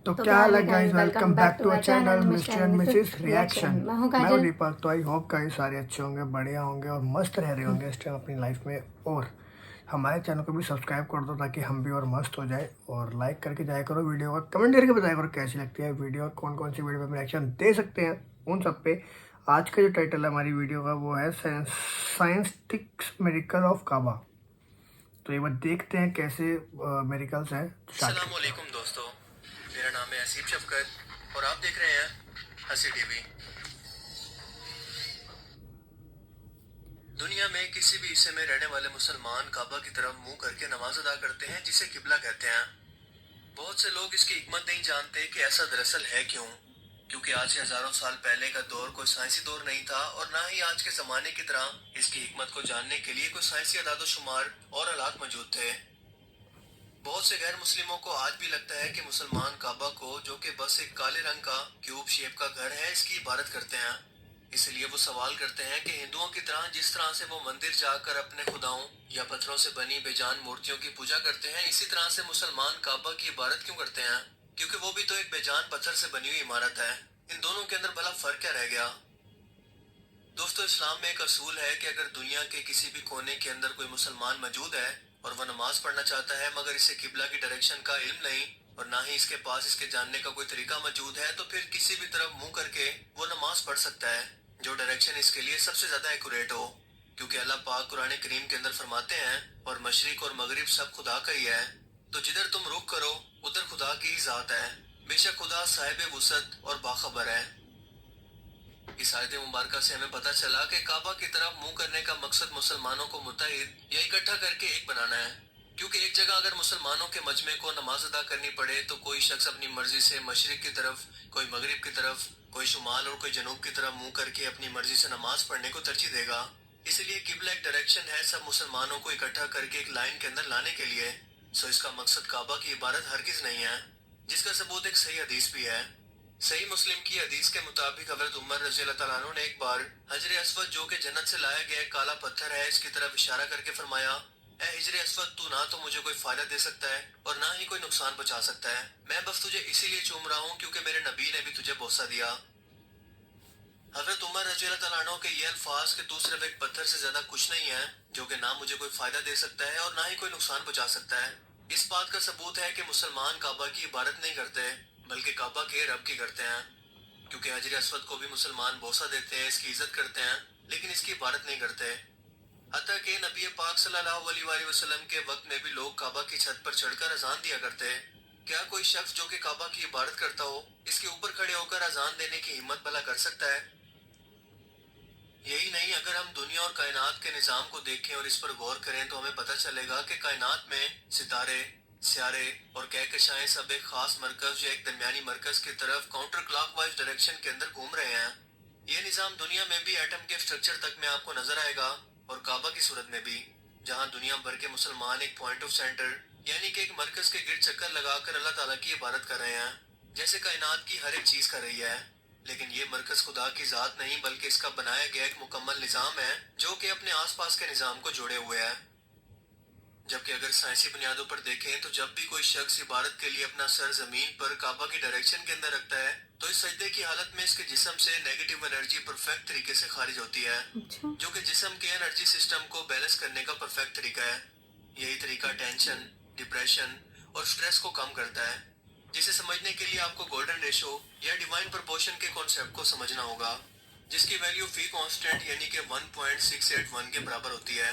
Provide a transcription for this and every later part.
تو تو کیا حال ہے ہے guys, welcome back to our channel Mr and Mrs reaction. Reaction. میں ہوں میں ہوں کاجل. دیپک. تو آئی ہوپ گائز سارے اچھے ہوں گے، بڑھیا ہوں گے اور مست رہ رہے ہوں گے اس ٹائم اپنی لائف میں. اور ہمارے چینل کو بھی سبسکرائب کر دو تاکہ ہم بھی اور مست ہو جائے. اور لائک کر کے جایا کرو ویڈیو کا، کمنٹ کر کے بتایا کرو کیسی لگتی ہے ویڈیو، کون کون سی ویڈیو پہ ہم ریئیکشن دے سکتے ہیں ان سب پہ. آج کا جو ٹائٹل ہے ہماری ویڈیو کا وہ ہے سائنٹسٹک میریکل آف کعبہ. تو یہ بات دیکھتے ہیں کیسے میریکلس ہیں. السلام علیکم دوستو، میرا نام ہے اسیب شفقت اور آپ دیکھ رہے ہیں ہنسی ٹی وی. دنیا میں کسی بھی حصے میں رہنے والے مسلمان کعبہ کی طرف منہ کر کے نماز ادا کرتے ہیں جسے قبلہ کہتے ہیں. بہت سے لوگ اس کی حکمت نہیں جانتے کہ ایسا دراصل ہے کیوں. کیونکہ آج سے ہزاروں سال پہلے کا دور کوئی سائنسی دور نہیں تھا اور نہ ہی آج کے زمانے کی طرح اس کی حکمت کو جاننے کے لیے کوئی سائنسی اعداد و شمار اور آلات موجود تھے. بہت سے غیر مسلموں کو آج بھی لگتا ہے کہ مسلمان کعبہ کو، جو کہ بس ایک کالے رنگ کا کیوب شیپ کا گھر ہے، اس کی عبادت کرتے ہیں. اس لیے وہ سوال کرتے ہیں کہ ہندوؤں کی طرح جس طرح سے وہ مندر جا کر اپنے خداؤں یا پتھروں سے بنی بے جان مورتیوں کی پوجا کرتے ہیں، اسی طرح سے مسلمان کعبہ کی عبادت کیوں کرتے ہیں؟ کیونکہ وہ بھی تو ایک بے جان پتھر سے بنی ہوئی عمارت ہے. ان دونوں کے اندر بھلا فرق کیا رہ گیا؟ دوستو، اسلام میں ایک اصول ہے کہ اگر دنیا کے کسی بھی کونے کے اندر کوئی مسلمان موجود ہے اور وہ نماز پڑھنا چاہتا ہے مگر اسے قبلہ کی ڈائریکشن کا علم نہیں اور نہ ہی اس کے پاس اس کے جاننے کا کوئی طریقہ موجود ہے، تو پھر کسی بھی طرف منہ کر کے وہ نماز پڑھ سکتا ہے جو ڈائریکشن اس کے لیے سب سے زیادہ ایکوریٹ ہو. کیونکہ اللہ پاک قرآن کریم کے اندر فرماتے ہیں اور مشرق اور مغرب سب خدا کا ہی ہے، تو جدھر تم رخ کرو ادھر خدا کی ہی ذات ہے. بے شک خدا صاحب وسعت اور باخبر ہے. اس آیت مبارکہ سے ہمیں پتہ چلا کہ کعبہ کی طرف منہ کرنے کا مقصد مسلمانوں کو متحد یا اکٹھا کر کے ایک بنانا ہے. کیونکہ ایک جگہ اگر مسلمانوں کے مجمع کو نماز ادا کرنی پڑے تو کوئی شخص اپنی مرضی سے مشرق کی طرف، کوئی مغرب کی طرف، کوئی شمال اور کوئی جنوب کی طرف منہ کر کے اپنی مرضی سے نماز پڑھنے کو ترجیح دے گا. اس لیے قبلہ ایک ڈائریکشن ہے سب مسلمانوں کو اکٹھا کر کے ایک لائن کے اندر لانے کے لیے. سو اس کا مقصد کعبہ کی عبادت ہرگز نہیں ہے، جس کا ثبوت ایک صحیح حدیث بھی ہے. صحیح مسلم کی حدیث کے مطابق حضرت عمر رضی اللہ تعالیٰ عنہ نے ایک بار حجر اسود، جو کہ جنت سے لایا گیا ایک کالا پتھر ہے، اس کی طرف اشارہ کر کے فرمایا، اے حجر اسود، تو نہ تو مجھے کوئی فائدہ دے سکتا ہے اور نہ ہی کوئی نقصان پہنچا سکتا ہے. میں بس تجھے اسی لیے چوم رہا ہوں کیونکہ میرے نبی نے بھی تجھے بوسہ دیا. حضرت عمر رضی اللہ تعالیٰ عنہ کے یہ الفاظ کہ تو صرف ایک پتھر سے زیادہ کچھ نہیں ہے جو کہ نہ مجھے کوئی فائدہ دے سکتا ہے اور نہ ہی کوئی نقصان پہنچا سکتا ہے، اس بات کا ثبوت ہے کہ مسلمان کعبہ کی عبادت نہیں کرتے بلکہ کعبہ کے رب کی کرتے ہیں. کیونکہ حجر اسود کو بھی مسلمان بوسہ دیتے ہیں، اس کی عزت کرتے ہیں، لیکن اس کی عبادت نہیں کرتے. حتیٰ کہ نبی پاک صلی اللہ علیہ وآلہ وسلم کے وقت میں بھی لوگ کعبہ کی چھت پر چڑھ کر اذان دیا کرتے. کیا کوئی شخص جو کہ کعبہ کی عبادت کرتا ہو اس کے اوپر کھڑے ہو کر اذان دینے کی ہمت بھلا کر سکتا ہے؟ یہی نہیں، اگر ہم دنیا اور کائنات کے نظام کو دیکھیں اور اس پر غور کریں تو ہمیں پتہ چلے گا کہ کائنات میں ستارے، سیارے اور کہکشائیں سب ایک خاص مرکز یا ایک درمیانی مرکز کی طرف کاؤنٹر کلاک وائز ڈائریکشن کے اندر گھوم رہے ہیں. یہ نظام دنیا میں بھی ایٹم کے سٹرکچر تک میں آپ کو نظر آئے گا اور کعبہ کی صورت میں بھی، جہاں دنیا بھر کے مسلمان ایک پوائنٹ آف سینٹر یعنی کہ ایک مرکز کے گرد چکر لگا کر اللہ تعالیٰ کی عبادت کر رہے ہیں جیسے کائنات کی ہر ایک چیز کر رہی ہے. لیکن یہ مرکز خدا کی ذات نہیں بلکہ اس کا بنایا گیا ایک مکمل نظام ہے جو کہ اپنے آس پاس کے نظام کو جوڑے ہوئے ہے. جبکہ اگر سائنسی بنیادوں پر دیکھیں تو جب بھی کوئی شخص عبادت کے لیے اپنا سر زمین پر کعبہ کی ڈائریکشن کے اندر رکھتا ہے تو اس سجدے کی حالت میں اس کے جسم سے نیگیٹو انرجی پرفیکٹ طریقے سے خارج ہوتی ہے، اچھا. جو کہ جسم کے انرجی سسٹم کو بیلنس کرنے کا پرفیکٹ طریقہ ہے. یہی طریقہ ٹینشن، ڈپریشن اور سٹریس کو کم کرتا ہے، جسے سمجھنے کے لیے آپ کو گولڈن ریشو یا ڈیوائن پرپورشن کے کانسیپٹ کو سمجھنا ہوگا، جس کی ویلیو فی کانسٹنٹ یعنی کہ 1.681 کے برابر ہوتی ہے.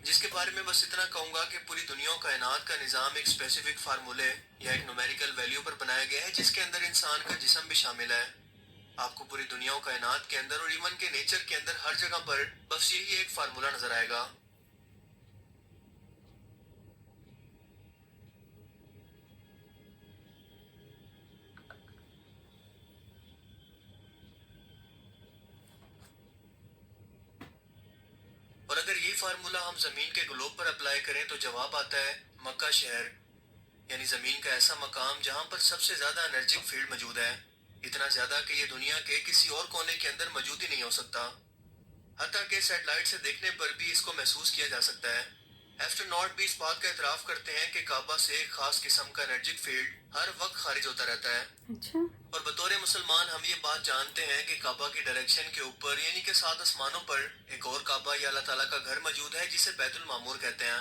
جس کے بارے میں بس اتنا کہوں گا کہ پوری دنیا و کائنات کا نظام ایک اسپیسیفک فارمولے یا ایک نومیریکل ویلیو پر بنایا گیا ہے جس کے اندر انسان کا جسم بھی شامل ہے. آپ کو پوری دنیا و کائنات کے اندر اور ایون کے نیچر کے اندر ہر جگہ پر بس یہی ایک فارمولہ نظر آئے گا. اور اگر یہی فارمولہ ہم زمین کے گلوب پر اپلائی کریں تو جواب آتا ہے مکہ شہر، یعنی زمین کا ایسا مقام جہاں پر سب سے زیادہ انرجک فیلڈ موجود ہے، اتنا زیادہ کہ یہ دنیا کے کسی اور کونے کے اندر موجود ہی نہیں ہو سکتا. حتیٰ کہ سیٹلائٹ سے دیکھنے پر بھی اس کو محسوس کیا جا سکتا ہے. एस्ट्रोनॉट भी इस बात का इतराफ करते हैं कि काबा से एक खास किस्म का एनर्जिक फील्ड हर वक्त खारिज होता रहता है। अच्छा। और बतौर मुसलमान हम ये बात जानते हैं कि काबा की डायरेक्शन के ऊपर यानी कि 7 आसमानों पर एक और काबा या अल्लाह ताला का घर मौजूद है जिसे बैतुल मामूर कहते हैं।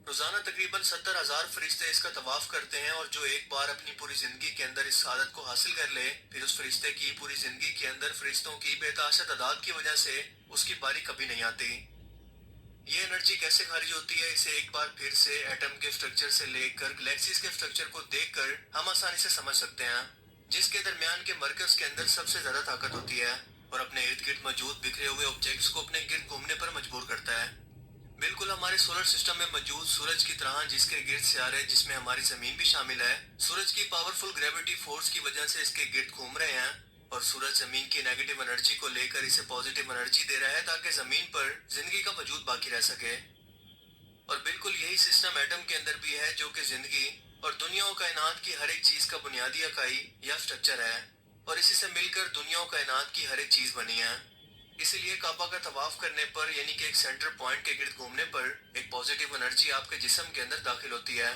रोजाना तकरीबन 70,000 फरिश्ते इसका तवाफ करते हैं और जो एक बार अपनी पूरी जिंदगी के अंदर इस आदत को हासिल कर ले, फिर उस फरिश्ते की पूरी जिंदगी के अंदर फरिश्तों की बेतहाशा तादाद की वजह से उसकी बारी कभी नहीं आती। ये एनर्जी कैसे खारिज होती है, इसे एक बार फिर से एटम के स्ट्रक्चर से लेकर गैलेक्सीज के स्ट्रक्चर को देखकर हम आसानी से समझ सकते हैं, जिसके दरमियान के मरकज के अंदर सबसे ज्यादा ताकत होती है और अपने इर्द गिर्द मौजूद बिखरे हुए ऑब्जेक्ट्स को अपने गिर्द घूमने पर मजबूर करता है। बिल्कुल हमारे सोलर सिस्टम में मौजूद सूरज की तरह, जिसके गिर्द सियारे जिसमें हमारी जमीन भी शामिल है, सूरज की पावरफुल ग्रेविटी फोर्स की वजह से इसके गिर्द घूम रहे हैं और सूरज जमीन की नेगेटिव एनर्जी को लेकर इसे पॉजिटिव एनर्जी दे रहा है ताकि जमीन पर जिंदगी का वजूद बाकी रह सके। और बिल्कुल यही सिस्टम एटम के अंदर भी है, जो कि जिंदगी और दुनिया और कायनात की हर एक चीज का बुनियादी इकाई या स्ट्रक्चर है और इसी से मिलकर दुनिया और कायनात की हर एक चीज बनी है। इसीलिए काबा का तवाफ करने पर यानी कि एक सेंटर पॉइंट के गिर्द घूमने पर एक पॉजिटिव एनर्जी आपके जिस्म के अंदर दाखिल होती है।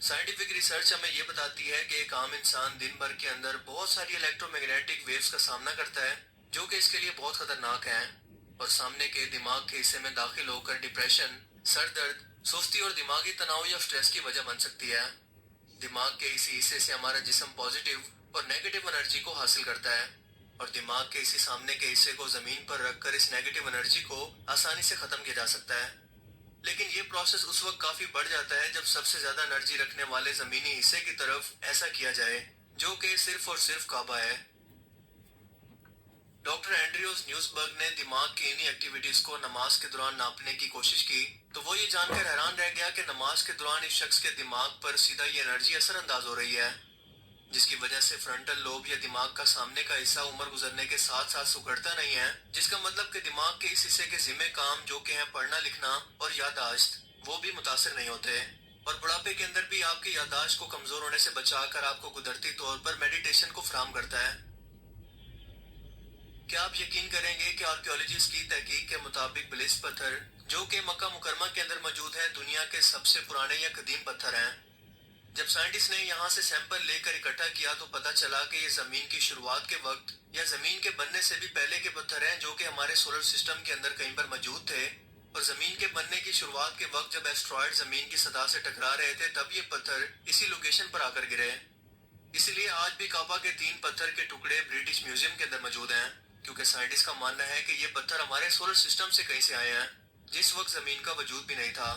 साइंटिफिक रिसर्च हमें ये बताती है कि एक आम इंसान दिन भर के अंदर बहुत सारी इलेक्ट्रोमैग्नेटिक वेव्स का सामना करता है, जो कि इसके लिए बहुत खतरनाक है और सामने के दिमाग के हिस्से में दाखिल होकर डिप्रेशन, सर दर्द, सुस्ती और दिमागी तनाव या स्ट्रेस की वजह बन सकती है। दिमाग के इसी हिस्से से हमारा जिस्म पॉजिटिव और नेगेटिव एनर्जी को हासिल करता है और दिमाग के इसी सामने के हिस्से को जमीन पर रखकर इस नेगेटिव एनर्जी को आसानी से खत्म किया जा सकता है। लेकिन ये प्रोसेस उस वक्त काफी बढ़ जाता है जब सबसे ज्यादा एनर्जी रखने वाले जमीनी हिस्से की तरफ ऐसा किया जाए, जो कि सिर्फ और सिर्फ काबा है। डॉक्टर एंड्रयूज न्यूज़बर्ग ने दिमाग की इन्हीं एक्टिविटीज को नमाज के दौरान नापने की कोशिश की, तो वो ये जानकर हैरान रह गया कि नमाज के दौरान इस शख्स के दिमाग पर सीधा ये एनर्जी असरअंदाज हो रही है, जिसकी वजह से फ्रंटल लोब या दिमाग का सामने का हिस्सा उम्र गुजरने के साथ साथ सुकड़ता नहीं है, जिसका मतलब कि दिमाग के इस हिस्से के जिम्मे काम जो कि है पढ़ना लिखना और याददाश्त, वो भी मुतासर नहीं होते और बुढ़ापे के अंदर भी आपकी याददाश्त को कमजोर होने से बचाकर आपको कुदरती तौर पर मेडिटेशन को फराहम करता है। क्या आप यकीन करेंगे कि आर्कियोलॉजिस्ट की तहकीक के मुताबिक बिलिस पत्थर, जो कि मक्का मुकरमा के अंदर मौजूद है, दुनिया के सबसे पुराने या कदीम पत्थर हैं। जब साइंटिस्ट ने यहाँ से सैंपल लेकर इकट्ठा किया तो पता चला कि ये जमीन की शुरुआत के वक्त या जमीन के बनने से भी पहले के पत्थर हैं, जो कि हमारे सोलर सिस्टम के अंदर कहीं पर मौजूद थे और जमीन के बनने की शुरुआत के वक्त जब एस्ट्रॉयड जमीन की सतह से टकरा रहे थे, तब ये पत्थर इसी लोकेशन पर आकर गिरे। इसीलिए आज भी काबा के 3 पत्थर के टुकड़े ब्रिटिश म्यूजियम के अंदर मौजूद हैं, क्योंकि साइंटिस्ट का मानना है कि ये पत्थर हमारे सोलर सिस्टम से कहीं से आए हैं, जिस वक्त जमीन का वजूद भी नहीं था।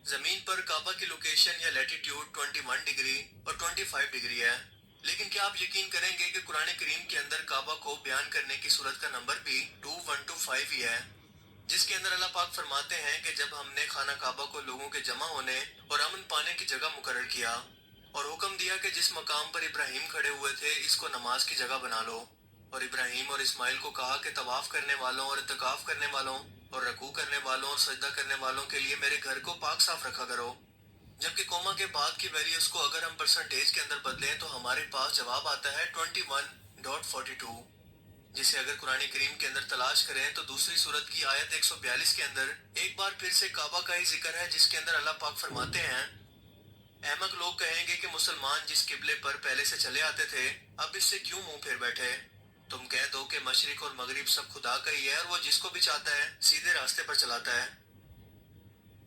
जमीन पर काबा की लोकेशन या लैटिट्यूड 21 डिग्री और 25 डिग्री है, लेकिन क्या आप यकीन करेंगे कि कुरान करीम के अंदर काबा को बयान करने की सूरत का नंबर भी 2125 ही है, जिसके अंदर अल्लाह पाक फरमाते हैं कि जब हमने खाना काबा को लोगों के जमा होने और अमन पाने की जगह मुकर्रर किया और हुक्म दिया कि जिस मकाम पर इब्राहिम खड़े हुए थे इसको नमाज की जगह बना लो, और इब्राहिम और इस्माइल को कहा कि तवाफ करने वालों और इत्तिकाफ करने वालों और रकू करने वालों और सजदा करने वालों के लिए मेरे घर को पाक साफ रखा करो। जबकि कोमा के बाद की वैल्यूज को अगर हम परसेंटेज के अंदर बदलें तो हमारे पास जवाब आता है 21.42, जिसे अगर कुरान करीम के अंदर तलाश करें तो दूसरी सूरत की आयत 142 के अंदर एक बार फिर से काबा का ही जिक्र है, जिसके अंदर अल्लाह पाक फरमाते हैं, अहमक लोग कहेंगे कि मुसलमान जिस किबले पर पहले से चले आते थे अब इससे क्यों मुंह फेर बैठे। तुम कह दो कि मशरिक और मगरिब सब खुदा का ही है और वो जिसको भी चाहता है सीधे रास्ते पर चलाता है।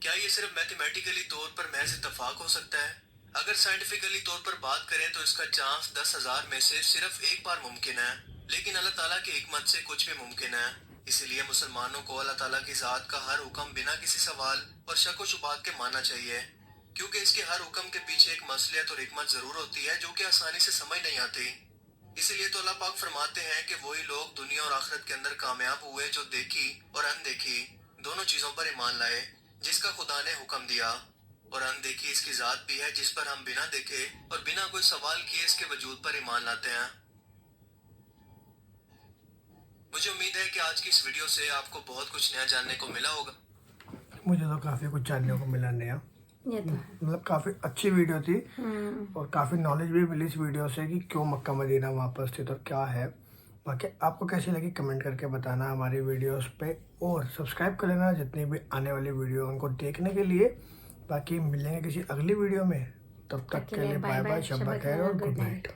क्या ये सिर्फ मैथमेटिकली तौर पर महज इत्तफाक हो सकता है? अगर साइंटिफिकली तौर पर बात करें तो इसका चांस 10,000 में से सिर्फ एक बार मुमकिन है, लेकिन अल्लाह ताला की हिकमत से कुछ भी मुमकिन है। इसीलिए मुसलमानों को अल्लाह ताला की जात का हर हुक्म बिना किसी सवाल और शक व शुबात के मानना चाहिए, क्योंकि इसके हर हुक्म के पीछे एक मसलियत और हिकमत जरूर होती है जो कि आसानी से समझ नहीं आती। इसीलिए तो अल्लाह पाक फरमाते हैं कि वही लोग दुनिया और आखिरत के अंदर कामयाब हुए जो देखी और अनदेखी दोनों चीजों पर ईमान लाए, जिसका खुदा ने हुक्म दिया, और अनदेखी इसकी जात भी है जिस पर हम बिना देखे और बिना कोई सवाल किए इसके वजूद पर ईमान लाते हैं। मुझे उम्मीद है कि आज की इस वीडियो से आपको बहुत कुछ नया जानने को मिला होगा। मुझे तो काफ़ी कुछ जानने को मिला नया, ये तो है। मतलब काफ़ी अच्छी वीडियो थी और काफ़ी नॉलेज भी मिली इस वीडियो से कि क्यों मक्का मदीना वापस थे तो क्या है। बाकी आपको कैसी लगी कमेंट करके बताना हमारी वीडियोस पे, और सब्सक्राइब कर लेना जितनी भी आने वाली वीडियो उनको देखने के लिए। बाकी मिलेंगे किसी अगली वीडियो में, तब तक के लिए बाय बाय, शब्बा खैर और गुड नाइट।